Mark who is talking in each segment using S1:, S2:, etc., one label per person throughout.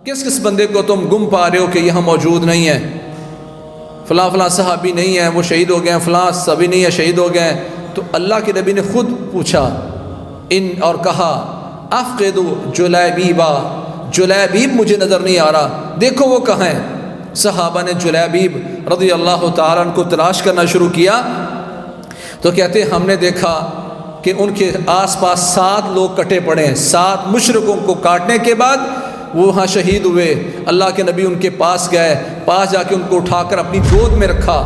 S1: کس کس بندے کو تم گم پا رہے ہو کہ یہاں موجود نہیں ہے؟ فلاں فلاں صحابی نہیں ہیں، وہ شہید ہو گئے ہیں، فلاں صحابی نہیں ہے، شہید ہو گئے ہیں۔ تو اللہ کے نبی نے خود پوچھا اور کہا افقد جلیبیبا، جلیبیب مجھے نظر نہیں آ رہا، دیکھو وہ کہاں ہیں۔ صحابہ نے جلیبیب رضی اللہ تعالیٰ عنہ کو تلاش کرنا شروع کیا تو کہتے ہیں ہم نے دیکھا کہ ان کے آس پاس 7 لوگ کٹے پڑے ہیں، 7 مشرکوں کو کاٹنے کے بعد وہ وہاں شہید ہوئے۔ اللہ کے نبی ان کے پاس گئے، پاس جا کے ان کو اٹھا کر اپنی گود میں رکھا۔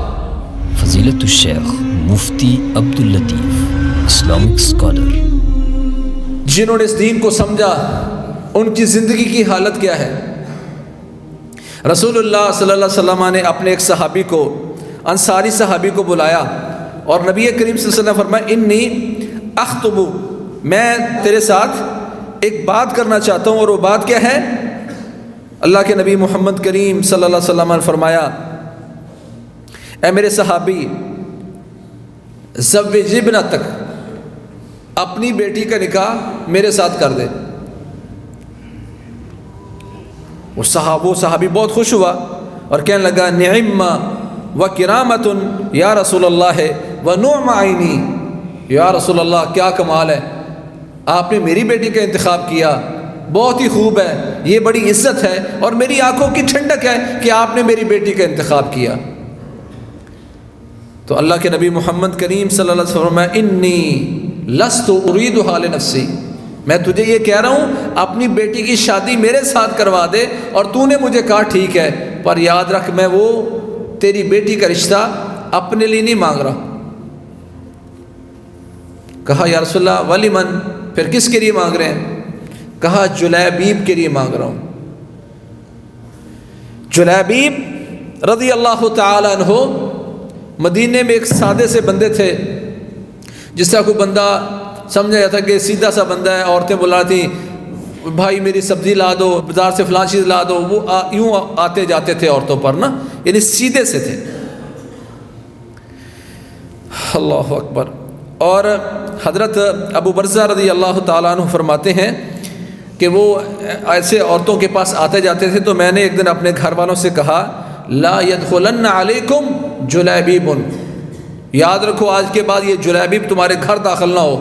S2: فضیلت الشیخ مفتی عبداللطیف، اسلامک اسکالر،
S1: جنہوں نے اس دین کو سمجھا ان کی زندگی کی حالت کیا ہے؟ رسول اللہ صلی اللہ علیہ وسلم نے اپنے ایک صحابی کو، انصاری صحابی کو بلایا اور نبی کریم صلی اللہ علیہ وسلم فرمایا انی اخطب، میں تیرے ساتھ ایک بات کرنا چاہتا ہوں، اور وہ بات کیا ہے؟ اللہ کے نبی محمد کریم صلی اللہ علیہ وسلم نے فرمایا اے میرے صحابی زوج ابنتک، اپنی بیٹی کا نکاح میرے ساتھ کر دے۔ وہ صحابی بہت خوش ہوا اور کہنے لگا نعم و کرامت یا رسول اللہ و نعم عینی، یا رسول اللہ کیا کمال ہے، آپ نے میری بیٹی کا انتخاب کیا، بہت ہی خوب ہے، یہ بڑی عزت ہے اور میری آنکھوں کی ٹھنڈک ہے کہ آپ نے میری بیٹی کا انتخاب کیا۔ تو اللہ کے نبی محمد کریم صلی اللہ علیہ وسلم فرمایا انی لست اریدها لنفسی، میں تجھے یہ کہہ رہا ہوں اپنی بیٹی کی شادی میرے ساتھ کروا دے، اور تو نے مجھے کہا ٹھیک ہے، پر یاد رکھ میں وہ تیری بیٹی کا رشتہ اپنے لیے نہیں مانگ رہا۔ کہا یا رسول اللہ ولیمن، پھر کس کے لیے مانگ رہے ہیں؟ کہا جلیبیب کے لیے مانگ رہا ہوں۔ جلیبیب رضی اللہ تعالی عنہ مدینے میں ایک سادے سے بندے تھے، جس طرح کوئی بندہ سمجھا جاتا کہ سیدھا سا بندہ ہے، عورتیں بلا تھیں بھائی میری سبزی لا دو، بازار سے فلاں چیز لا دو، وہ یوں آتے جاتے تھے عورتوں پر نا، یعنی سیدھے سے تھے۔ اللہ اکبر۔ اور حضرت ابو برزہ رضی اللہ تعالیٰ عنہ فرماتے ہیں کہ وہ ایسے عورتوں کے پاس آتے جاتے تھے، تو میں نے ایک دن اپنے گھر والوں سے کہا لا يدخلن علیکم جلیبیب، یاد رکھو آج کے بعد یہ جلیبیب تمہارے گھر داخل نہ ہو،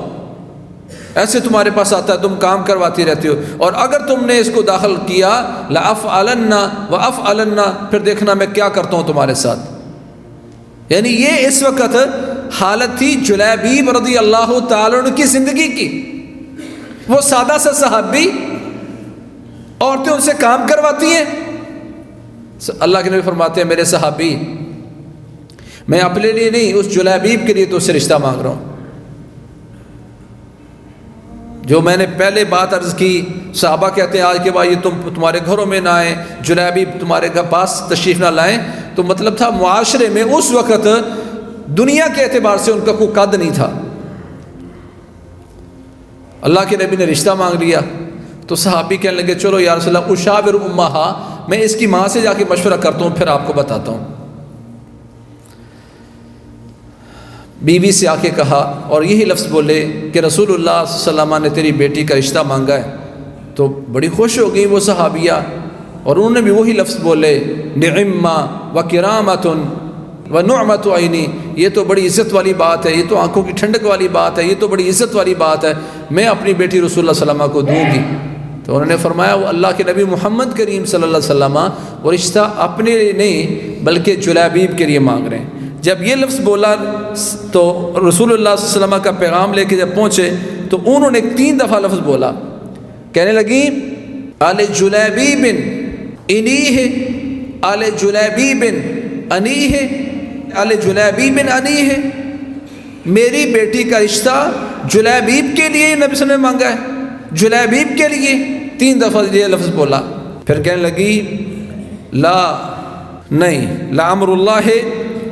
S1: ایسے تمہارے پاس آتا ہے، تم کام کرواتی رہتی ہو، اور اگر تم نے اس کو داخل کیا لأفعلن وأفعلن، پھر دیکھنا میں کیا کرتا ہوں تمہارے ساتھ۔ یعنی یہ اس وقت حالت تھی جلیبیب رضی اللہ تعالیٰ عنہ کی زندگی کی۔ وہ سادہ سا صحابی، عورتیں ان سے کام کرواتی ہیں۔ اللہ کے نبی فرماتے ہیں میرے صحابی میں اپنے لیے نہیں، اس جلیبیب کے لیے تو سے رشتہ مانگ رہا ہوں۔ جو میں نے پہلے بات عرض کی، صحابہ کہتے ہیں آج کے بعد یہ تمہارے گھروں میں نہ آئیں، جلیبیب تمہارے گھر پاس تشریف نہ لائیں، تو مطلب تھا معاشرے میں اس وقت دنیا کے اعتبار سے ان کا کوئی قد نہیں تھا۔ اللہ کے نبی نے رشتہ مانگ لیا تو صحابی کہنے لگے چلو یا رسول اللہ اشاور امہا، میں اس کی ماں سے جا کے مشورہ کرتا ہوں، پھر آپ کو بتاتا ہوں۔ بیوی سے آ کے کہا اور یہی لفظ بولے کہ رسول اللہ صلی اللہ علیہ وسلم نے تیری بیٹی کا رشتہ مانگا ہے، تو بڑی خوش ہو گئی وہ صحابیہ، اور انہوں نے بھی وہی لفظ بولے نعم و کرامت و نعمت عینی، یہ تو بڑی عزت والی بات ہے، یہ تو آنکھوں کی ٹھنڈک والی بات ہے، یہ تو بڑی عزت والی بات ہے، میں اپنی بیٹی رسول اللہ صلی اللہ علیہ وسلم کو دوں گی۔ تو انہوں نے فرمایا وہ اللہ کے نبی محمد کریم صلی اللہ علیہ وسلم وہ رشتہ اپنے لیے نہیں بلکہ جلیبیب کے لیے مانگ رہے ہیں۔ جب یہ لفظ بولا تو رسول اللہ صلی اللہ علیہ وسلم کا پیغام لے کے جب پہنچے تو انہوں نے 3 دفعہ لفظ بولا، کہنے لگی آل جلیبیب انیہ، آل جلیبیب انیہ، آل جلیبیب انیہ، میری بیٹی کا رشتہ جلیبیب کے لیے نبی صلی اللہ علیہ وسلم نے مانگا ہے، جلیبیب کے لیے 3 دفعہ یہ لفظ بولا۔ پھر کہنے لگی لا، نہیں، لعمر اللہ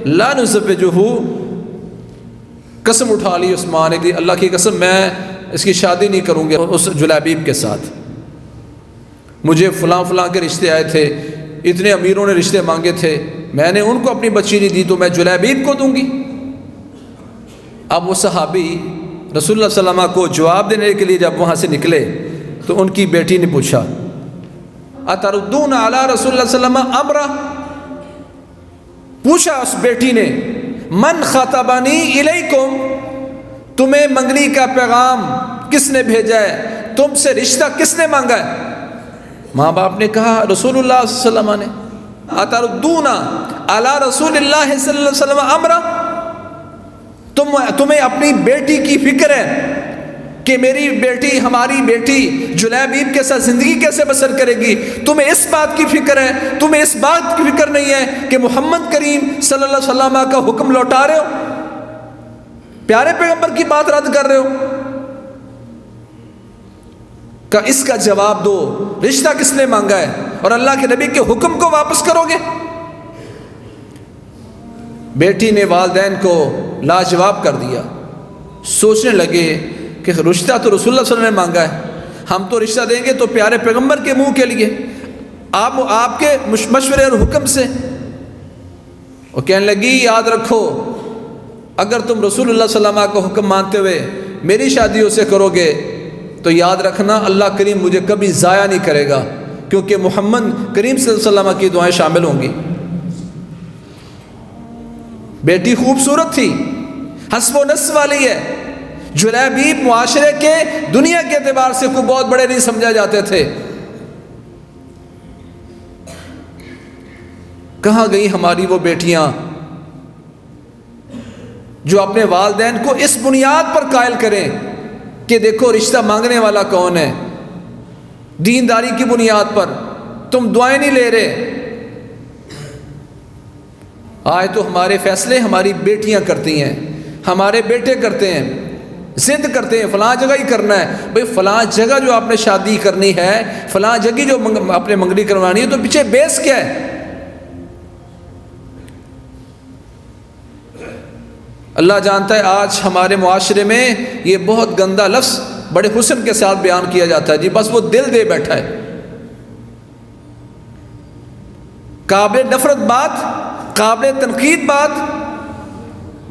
S1: لا نزوجہ، قسم اٹھا لی اس ماں نے، اللہ کی قسم میں اس کی شادی نہیں کروں گی اس جلیبیب کے ساتھ، مجھے فلاں فلاں کے رشتے آئے تھے، اتنے امیروں نے رشتے مانگے تھے، میں نے ان کو اپنی بچی نہیں دی تو میں جلیبیب کو دوں گی۔ اب وہ صحابی رسول اللہ صلی اللہ علیہ وسلم کو جواب دینے کے لیے جب وہاں سے نکلے تو ان کی بیٹی نے پوچھا اتردون علی رسول اللہ صلی اللہ علیہ وسلم امرہ، پوچھا اس بیٹی نے من خطبنی الیکم، تمہیں منگنی کا پیغام کس نے بھیجا ہے، تم سے رشتہ کس نے مانگا ہے؟ ماں باپ نے کہا رسول اللہ صلی اللہ علیہ وسلم نے۔ اتردون علی رسول اللہ صلی اللہ علیہ وسلم امرہ، تمہیں اپنی بیٹی کی فکر ہے کہ میری بیٹی، ہماری بیٹی جلیبیب کے ساتھ زندگی کیسے بسر کرے گی، تمہیں اس بات کی فکر ہے، تمہیں اس بات کی فکر نہیں ہے کہ محمد کریم صلی اللہ علیہ وسلم کا حکم لوٹا رہے ہو، پیارے پیغمبر کی بات رد کر رہے ہو؟ کہ اس کا جواب دو، رشتہ کس نے مانگا ہے اور اللہ کے نبی کے حکم کو واپس کرو گے؟ بیٹی نے والدین کو لاجواب کر دیا، سوچنے لگے کہ رشتہ تو رسول اللہ صلی اللہ علیہ وسلم نے مانگا ہے، ہم تو رشتہ دیں گے تو پیارے پیغمبر کے منہ کے لیے، آپ کے مشورے اور حکم سے۔ اور کہنے لگی یاد رکھو اگر تم رسول اللہ صلی اللہ علیہ وسلم کا حکم مانتے ہوئے میری شادیوں سے کرو گے تو یاد رکھنا اللہ کریم مجھے کبھی ضائع نہیں کرے گا، کیونکہ محمد کریم صلی اللہ علیہ وسلم کی دعائیں شامل ہوں گی۔ بیٹی خوبصورت تھی، حسب و نسب والی ہے، جلیبیب معاشرے کے دنیا کے اعتبار سے کوئی بہت بڑے نہیں سمجھا جاتے تھے۔ کہاں گئی ہماری وہ بیٹیاں جو اپنے والدین کو اس بنیاد پر قائل کریں کہ دیکھو رشتہ مانگنے والا کون ہے، دینداری کی بنیاد پر، تم دعائیں نہیں لے رہے۔ آج تو ہمارے فیصلے ہماری بیٹیاں کرتی ہیں، ہمارے بیٹے کرتے ہیں، ضد کرتے ہیں فلاں جگہ ہی کرنا ہے۔ بھئی فلاں جگہ جو آپ نے شادی کرنی ہے، فلاں جگہ جو آپ نے منگنی کروانی ہے، تو پیچھے بیس کیا ہے؟ اللہ جانتا ہے آج ہمارے معاشرے میں یہ بہت گندا لفظ بڑے حسن کے ساتھ بیان کیا جاتا ہے، جی بس وہ دل دے بیٹھا ہے۔ قابل نفرت بات، قابل تنقید بات،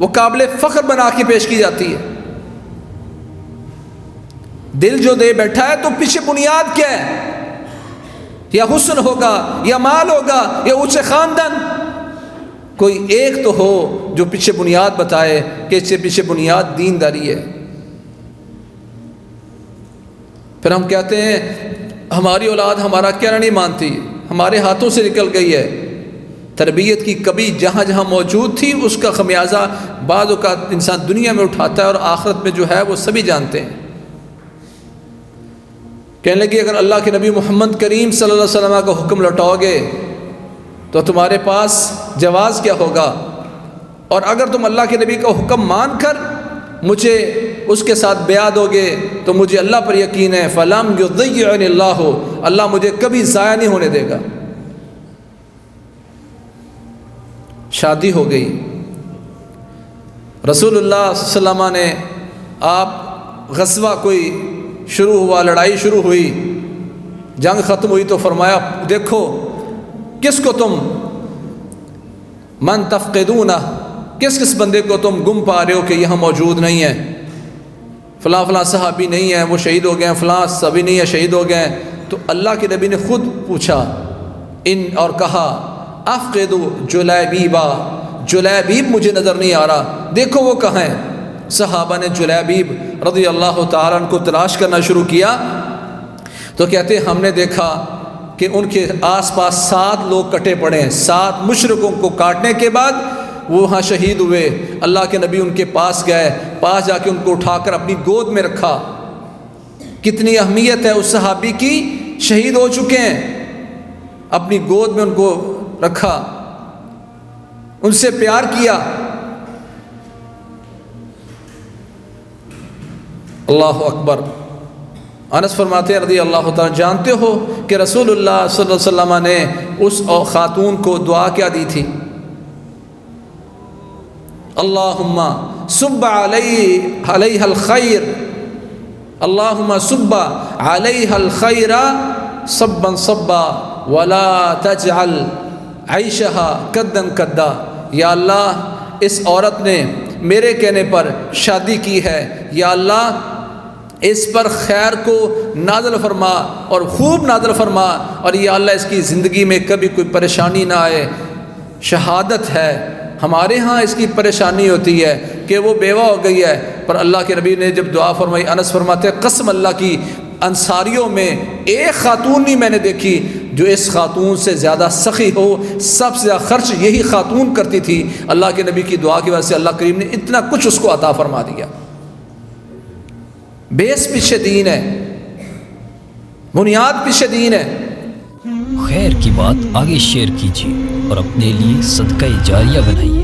S1: وہ قابل فخر بنا کے پیش کی جاتی ہے۔ دل جو دے بیٹھا ہے تو پیچھے بنیاد کیا ہے؟ یا حسن ہوگا، یا مال ہوگا، یا اونچے خاندان، کوئی ایک تو ہو جو پیچھے بنیاد بتائے کہ اس سے پیچھے بنیاد دینداری ہے۔ پھر ہم کہتے ہیں ہماری اولاد ہمارا کہنا نہیں مانتی، ہمارے ہاتھوں سے نکل گئی ہے۔ تربیت کی کبھی جہاں جہاں موجود تھی اس کا خمیازہ بعض اوقات انسان دنیا میں اٹھاتا ہے اور آخرت میں جو ہے وہ سبھی جانتے ہیں۔ کہنے لگے اگر اللہ کے نبی محمد کریم صلی اللہ علیہ وسلم کا حکم لوٹاؤ گے تو تمہارے پاس جواز کیا ہوگا، اور اگر تم اللہ کے نبی کا حکم مان کر مجھے اس کے ساتھ بیعت دو گے تو مجھے اللہ پر یقین ہے فَلَمْ يُضَيِّعْنِ اللَّهُ، اللہ مجھے کبھی ضائع نہیں ہونے دے گا۔ شادی ہو گئی، رسول اللہ صلی اللہ علیہ وسلم نے آپ غزوہ کوئی شروع ہوا، لڑائی شروع ہوئی، جنگ ختم ہوئی تو فرمایا دیکھو کس کو تم من تفقدونہ، کس بندے کو تم گم پا رہے ہو کہ یہاں موجود نہیں ہے، فلاں فلاں صحابی نہیں ہے وہ شہید ہو گئے ہیں، فلاں صحابی نہیں ہے شہید ہو گئے ہیں۔ تو اللہ کے نبی نے خود پوچھا اور کہا افقدو جلیبیبا، جلیبیب مجھے نظر نہیں آ رہا، دیکھو وہ کہاں ہے۔ صحابہ نے جلیبیب رضی اللہ تعالیٰ عنہ کو تلاش کرنا شروع کیا تو کہتے ہم نے دیکھا کہ ان کے آس پاس 7 لوگ کٹے پڑے ہیں، 7 مشرکوں کو کاٹنے کے بعد وہ وہاں شہید ہوئے۔ اللہ کے نبی ان کے پاس گئے، پاس جا کے ان کو اٹھا کر اپنی گود میں رکھا۔ کتنی اہمیت ہے اس صحابی کی، شہید ہو چکے ہیں، اپنی گود میں ان کو رکھا، ان سے پیار کیا۔ اللہ اکبر۔ انس فرماتے ہیں رضی اللہ تعالیٰ، جانتے ہو کہ رسول اللہ صلی اللہ علیہ وسلم نے اس خاتون کو دعا کیا دی تھی؟ اللہم صب علیہ الخیر، اللہم صب علیہ الخیر صبا صبا ولا تجعل عیشہا کدن کدا۔ یا اللہ اس عورت نے میرے کہنے پر شادی کی ہے، یا اللہ اس پر خیر کو نازل فرما اور خوب نازل فرما، اور یا اللہ اس کی زندگی میں کبھی کوئی پریشانی نہ آئے۔ شہادت ہے، ہمارے ہاں اس کی پریشانی ہوتی ہے کہ وہ بیوہ ہو گئی ہے، پر اللہ کے نبی نے جب دعا فرمائی، انس فرماتے ہیں قسم اللہ کی انصاریوں میں ایک خاتون نہیں میں نے دیکھی جو اس خاتون سے زیادہ سخی ہو، سب سے زیادہ خرچ یہی خاتون کرتی تھی۔ اللہ کے نبی کی دعا کی وجہ سے اللہ کریم نے اتنا کچھ اس کو عطا فرما دیا۔ بیس پیچھے دین ہے، بنیاد پیچھے دین ہے۔
S2: خیر کی بات آگے شیئر کیجیے اور اپنے لیے صدقہ جاریہ بنائیے۔